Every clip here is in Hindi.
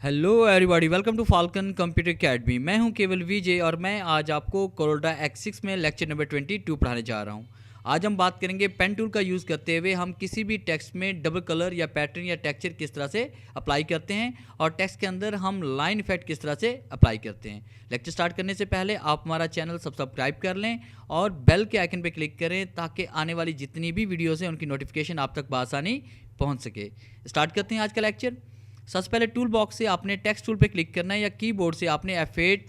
Hello everybody, welcome to Falcon computer academy. मैं हूं केवल विजय और मैं आज आपको कोरोडा X6 में लेक्चर नंबर 22 पढ़ाने जा रहा हूं। आज हम बात करेंगे पेन टूल का यूज़ करते हुए हम किसी भी टेक्स्ट में डबल कलर या पैटर्न या टेक्सचर किस तरह से अप्लाई करते हैं और टेक्स्ट के अंदर हम लाइन इफेक्ट किस तरह से अप्लाई करते हैं। लेक्चर स्टार्ट करने से पहले आप हमारा चैनल सब्सक्राइब कर लें और बेल के आइकन पर क्लिक करें ताकि आने वाली जितनी भी वीडियोज़ हैं उनकी नोटिफिकेशन आप तक बआसानी पहुँच सके। स्टार्ट करते हैं आज का लेक्चर। सबसे पहले टूल बॉक्स से आपने टेक्स्ट टूल पे क्लिक करना है या कीबोर्ड से आपने F8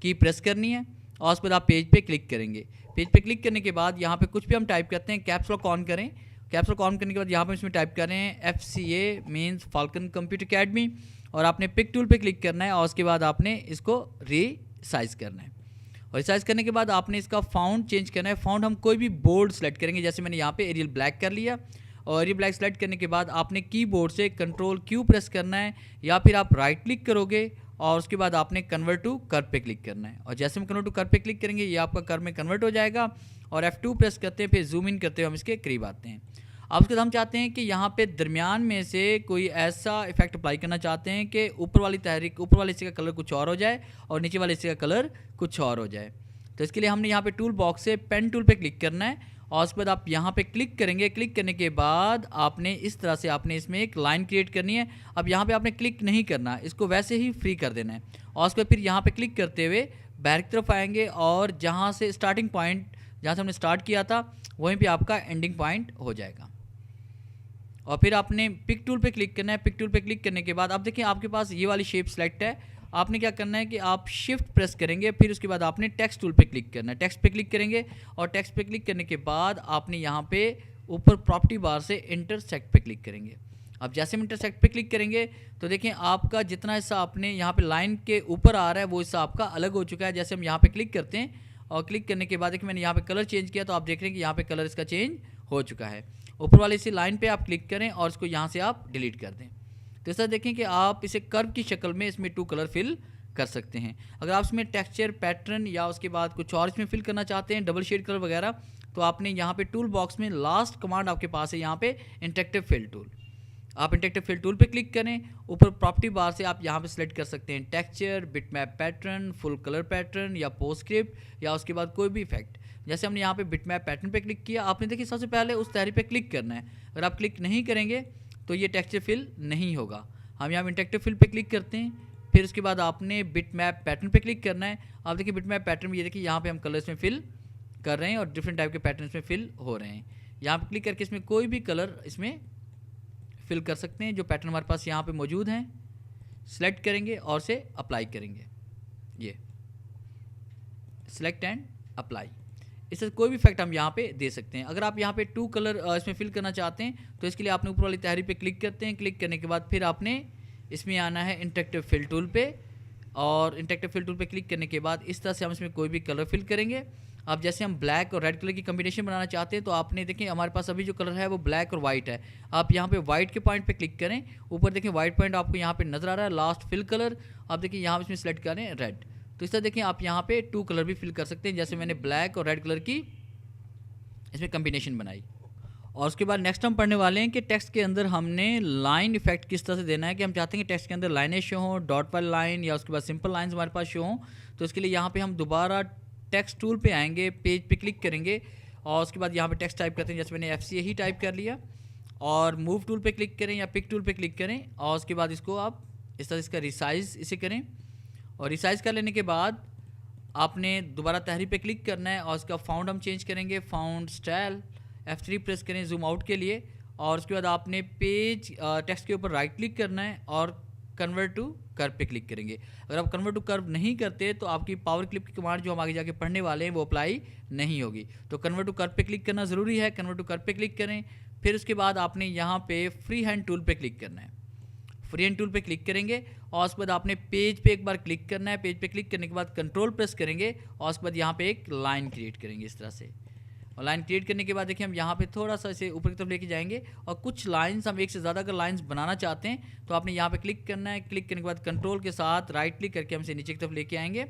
की प्रेस करनी है और उसके बाद आप पेज पे क्लिक करेंगे। पेज पे क्लिक करने के बाद यहाँ पे कुछ भी हम टाइप करते हैं, कैप्स लॉक ऑन करें। कैप्स लॉक ऑन करने के बाद यहाँ पे इसमें टाइप कर रहे हैं FCA means falcon computer academy और आपने पिक टूल पे क्लिक करना है और उसके बाद आपने इसको रीसाइज करना है। और रिसाइज करने के बाद आपने इसका फाउंड चेंज करना है। फाउंड हम कोई भी बोर्ड सेलेक्ट करेंगे, जैसे मैंने यहाँ पे एरियल ब्लैक कर लिया और एरियल ब्लैक सेलेक्ट करने के बाद आपने कीबोर्ड से कंट्रोल Q प्रेस करना है या फिर आप राइट क्लिक करोगे और उसके बाद आपने कन्वर्ट टू कर्व पे क्लिक करना है। और जैसे हम कन्वर्ट टू कर्व पे क्लिक करेंगे ये आपका कर्व में कन्वर्ट हो जाएगा और F2 प्रेस करते हैं, फिर जूम इन करते हुए हम इसके करीब आते हैं। अब उसके बाद हम चाहते हैं कि यहाँ पे दरमियान में से कोई ऐसा इफेक्ट अप्लाई करना चाहते हैं कि ऊपर वाली तहरीक, ऊपर वाले हिस्से का कलर कुछ और हो जाए और नीचे वाले हिस्से का कलर कुछ और हो जाए। तो इसके लिए हमने यहाँ पे टूल बॉक्स से पेन टूल पे क्लिक करना है और उसके बाद आप यहाँ पे क्लिक करेंगे। क्लिक करने के बाद आपने इस तरह से आपने इसमें एक लाइन क्रिएट करनी है। अब यहाँ पे आपने क्लिक नहीं करना, इसको वैसे ही फ्री कर देना है और उसके बाद फिर यहाँ पे क्लिक करते हुए बैक की तरफ आएंगे और जहाँ से स्टार्टिंग पॉइंट, जहाँ से हमने स्टार्ट किया था वहीं पे आपका एंडिंग पॉइंट हो जाएगा। और फिर आपने पिक टूल पे क्लिक करना है। पिक टूल पे क्लिक करने के बाद अब देखिए आपके पास ये वाली शेप सेलेक्ट है। आपने क्या करना है कि आप शिफ्ट प्रेस करेंगे, फिर उसके बाद आपने टेक्स्ट टूल पे क्लिक करना है। टेक्स्ट पे क्लिक करेंगे और टेक्स्ट पे क्लिक करने के बाद आपने यहाँ पे ऊपर प्रॉपर्टी बार से इंटरसेक्ट पे क्लिक करेंगे। अब जैसे हम इंटरसेक्ट पे क्लिक करेंगे तो देखें आपका जितना हिस्सा आपने यहाँ पे लाइन के ऊपर आ रहा है वो हिस्सा आपका अलग हो चुका है। जैसे हम यहाँ पे क्लिक करते हैं और क्लिक करने के बाद देखिए मैंने यहाँ पे कलर चेंज किया तो आप देख रहे हैं कि यहाँ पे कलर इसका चेंज हो चुका है। ऊपर वाली इसी लाइन पे आप क्लिक करें और इसको यहाँ से आप डिलीट कर दें। तो इस तरह देखें कि आप इसे कर्व की शक्ल में इसमें 2 कलर फिल कर सकते हैं। अगर आप इसमें टेक्सचर, पैटर्न या उसके बाद कुछ और इसमें फिल करना चाहते हैं, डबल शेड कलर वगैरह, तो आपने यहाँ पे टूल बॉक्स में लास्ट कमांड आपके पास है यहाँ पे इंटरेक्टिव फिल टूल। आप इंटरेक्टिव फिल टूल पे क्लिक करें, ऊपर प्रॉपर्टी बार से आप यहाँ पे सेलेक्ट कर सकते हैं texture, bitmap pattern, full colour pattern या पोस्टस्क्रिप्ट या उसके बाद कोई भी इफेक्ट। जैसे हमने यहाँ पे बिटमैप पैटर्न पे क्लिक किया, आपने देखिए सबसे पहले उस तहरीर पे क्लिक करना है। अगर आप क्लिक नहीं करेंगे तो ये टेक्सचर फिल नहीं होगा। हम यहाँ इंटरेक्टिव फिल पे क्लिक करते हैं, फिर उसके बाद आपने बिटमैप पैटर्न पे क्लिक करना है। आप देखिए बिटमैप पैटर्न में ये देखिए यहाँ पे हम कलर्स में फिल कर रहे हैं और डिफरेंट टाइप के पैटर्न में फिल हो रहे हैं। यहाँ पे क्लिक करके इसमें कोई भी कलर इसमें फिल कर सकते हैं जो पैटर्न हमारे पास यहाँ पे मौजूद हैं। सेलेक्ट करेंगे और से अप्लाई करेंगे, ये सेलेक्ट एंड अप्लाई। इससे कोई भी इफेक्ट हम यहाँ पे दे सकते हैं। अगर आप यहाँ पे 2 कलर इसमें फिल करना चाहते हैं तो इसके लिए आपने ऊपर वाली तहरीर पे क्लिक करते हैं। क्लिक करने के बाद फिर आपने इसमें आना है इंटरेक्टिव फिल टूल पे और इंटरेक्टिव फिल टूल पे क्लिक करने के बाद इस तरह से हम इसमें कोई भी कलर फिल करेंगे। अब जैसे हम ब्लैक और रेड कलर की कम्बिनेशन बनाना चाहते हैं तो आपने देखें हमारे पास अभी जो कलर है वो ब्लैक और वाइट है। आप यहाँ पे वाइट के पॉइंट पे क्लिक करें, ऊपर देखें वाइट पॉइंट आपको यहाँ पे नजर आ रहा है, लास्ट फिल कलर। आप देखिए यहाँ इसमें सेलेक्ट करें रेड। तो इस तरह देखें आप यहाँ पे 2 कलर भी फिल कर सकते हैं, जैसे मैंने ब्लैक और रेड कलर की इसमें कम्बिनेशन बनाई। और उसके बाद नेक्स्ट हम पढ़ने वाले हैं कि टेक्स्ट के अंदर हमने लाइन इफेक्ट किस तरह से देना है। कि हम चाहते हैं कि टेक्स्ट के अंदर लाइनें शो हों, डॉट वाली लाइन या उसके बाद सिंपल लाइंस हमारे पास शो हों। तो इसके लिए यहाँ पे हम दोबारा टेक्स्ट टूल पे आएंगे, पेज पे क्लिक करेंगे और उसके बाद यहाँ पे टेक्स्ट टाइप करते हैं, जैसे मैंने FCA ही टाइप कर लिया। और मूव टूल पे क्लिक करें या पिक टूल पे क्लिक करें और उसके बाद इसको आप इस तरह इसका रिसाइज इसे करें। और रिसाइज कर लेने के बाद आपने दोबारा तहरीर पे क्लिक करना है और उसका फाउंड हम चेंज करेंगे, फाउंड स्टाइल। F3 प्रेस करें जूम आउट के लिए और उसके बाद आपने पेज टेक्स्ट के ऊपर राइट क्लिक करना है और कन्वर्ट टू कर्व पे क्लिक करेंगे। अगर आप कन्वर्ट टू कर्व नहीं करते तो आपकी पावर क्लिप की कमांड जो हम आगे जाके पढ़ने वाले हैं वो अप्लाई नहीं होगी। तो कन्वर्ट टू कर्व पे क्लिक करना ज़रूरी है। कन्वर्ट टू कर्व पे क्लिक करें, फिर उसके बाद आपने यहाँ पे फ्री हैंड टूल पे क्लिक करना है। फ्री हैंड टूल पे क्लिक करेंगे और उसके बाद आपने पेज पे एक बार क्लिक करना है। पेज पे क्लिक करने के बाद कंट्रोल प्रेस करेंगे और उसके बाद यहाँ पे एक लाइन क्रिएट करेंगे इस तरह से। और लाइन क्रिएट करने के बाद देखिए हम यहाँ पे थोड़ा सा इसे ऊपर की तरफ लेके जाएंगे और कुछ लाइंस हम एक से ज़्यादा अगर लाइंस बनाना चाहते हैं तो आपने यहाँ पे क्लिक करना है। क्लिक करने के बाद कंट्रोल के साथ राइट क्लिक करके हम इसे नीचे की तरफ लेके आएंगे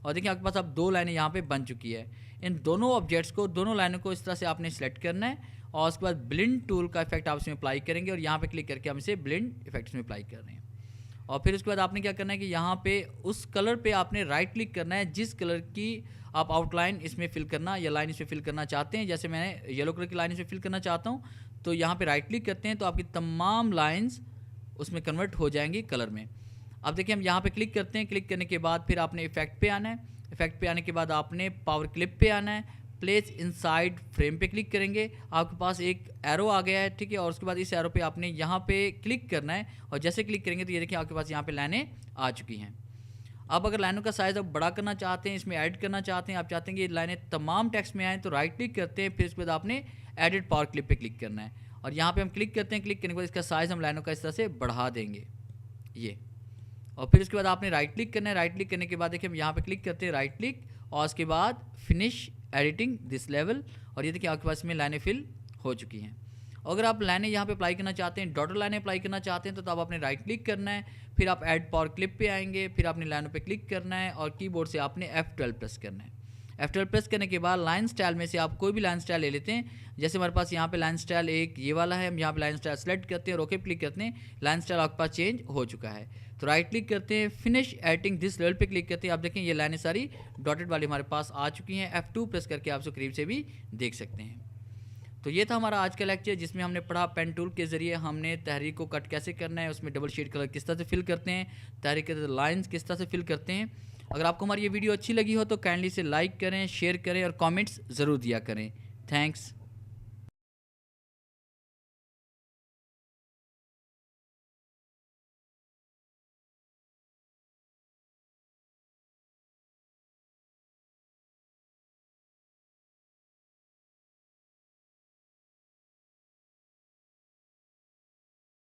और देखिए आपके पास अब 2 लाइनें यहाँ पे बन चुकी है। इन दोनों ऑब्जेक्ट्स को, दोनों लाइनों को इस तरह से आपने सेलेक्ट करना है और उसके बाद ब्लेंड टूल का इफेक्ट आप इसमें अप्लाई करेंगे और यहाँ पे क्लिक करके हम इसे ब्लेंड इफेक्ट में अप्लाई कर रहे हैं। और फिर उसके बाद आपने क्या करना है कि यहाँ पे उस कलर पे आपने राइट क्लिक करना है जिस कलर की आप आउटलाइन इसमें फिल करना या लाइन इसमें फिल करना चाहते हैं। जैसे मैंने येलो कलर की लाइन इसमें फिल करना चाहता हूँ, तो यहाँ पे राइट क्लिक करते हैं तो आपकी तमाम लाइंस उसमें कन्वर्ट हो जाएंगी कलर में। अब देखिए हम यहाँ पे क्लिक करते हैं, क्लिक करने के बाद फिर आपने इफेक्ट पे आना है, इफेक्ट पे आने के बाद आपने पावर क्लिप पे आना है, प्लेस इनसाइड फ्रेम पे क्लिक करेंगे, आपके पास एक एरो आ गया है, ठीक है। और उसके बाद इस एरो पे आपने यहाँ पे क्लिक करना है और जैसे क्लिक करेंगे तो ये देखिए आपके पास यहाँ पे लाइनें आ चुकी हैं। अब अगर लाइनों का साइज़ आप बड़ा करना चाहते हैं, इसमें ऐड करना चाहते हैं, आप चाहते हैं कि ये लाइनें तमाम टेक्स्ट में आएँ, तो राइट क्लिक करते हैं, फिर उसके बाद आपने एडिट पावर क्लिप पे क्लिक करना है और यहाँ पे हम क्लिक करते हैं। क्लिक करने के बाद इसका साइज़ हम लाइनों का इस तरह से बढ़ा देंगे ये। और फिर उसके बाद आपने राइट क्लिक करना है, राइट क्लिक करने के बाद देखिए हम यहाँ पे क्लिक करते हैं राइट क्लिक और उसके बाद फिनिश एडिटिंग दिस लेवल, और ये देखिए आपके पास में लाइनें फिल हो चुकी हैं। अगर आप लाइनें यहाँ पे अप्लाई करना चाहते हैं, डॉटर लाइनें अप्लाई करना चाहते हैं, तो अब आपने राइट क्लिक करना है, फिर आप ऐड पावर क्लिप पे आएंगे, फिर आपने लाइनों पे क्लिक करना है और कीबोर्ड से आपने F12 प्रेस करना है। F12 प्रेस करने के बाद लाइन स्टाइल में से आप कोई भी लाइन स्टाइल ले लेते हैं। जैसे हमारे पास यहाँ पे लाइन स्टाइल एक ये वाला है, हम यहाँ पे लाइन स्टाइल सेलेक्ट करते हैं और ओके क्लिक करते हैं, लाइन स्टाइल आपके पास चेंज हो चुका है। तो राइट क्लिक करते हैं, फिनिश एडिटिंग दिस लेवल पे क्लिक करते हैं, आप देखें ये लाइनें सारी डॉटेड वाली हमारे पास आ चुकी हैं। F2 प्रेस करके आप इसको करीब से भी देख सकते हैं। तो ये था हमारा आज का लेक्चर, जिसमें हमने पढ़ा पेन टूल के ज़रिए हमने तहरीर को कट कैसे करना है, उसमें डबल शेड कलर किस तरह से फिल करते हैं, तहरीर के लाइंस किस तरह से फिल करते हैं। अगर आपको हमारी ये वीडियो अच्छी लगी हो तो काइंडली से लाइक करें, शेयर करें और कमेंट्स ज़रूर दिया करें। थैंक्स।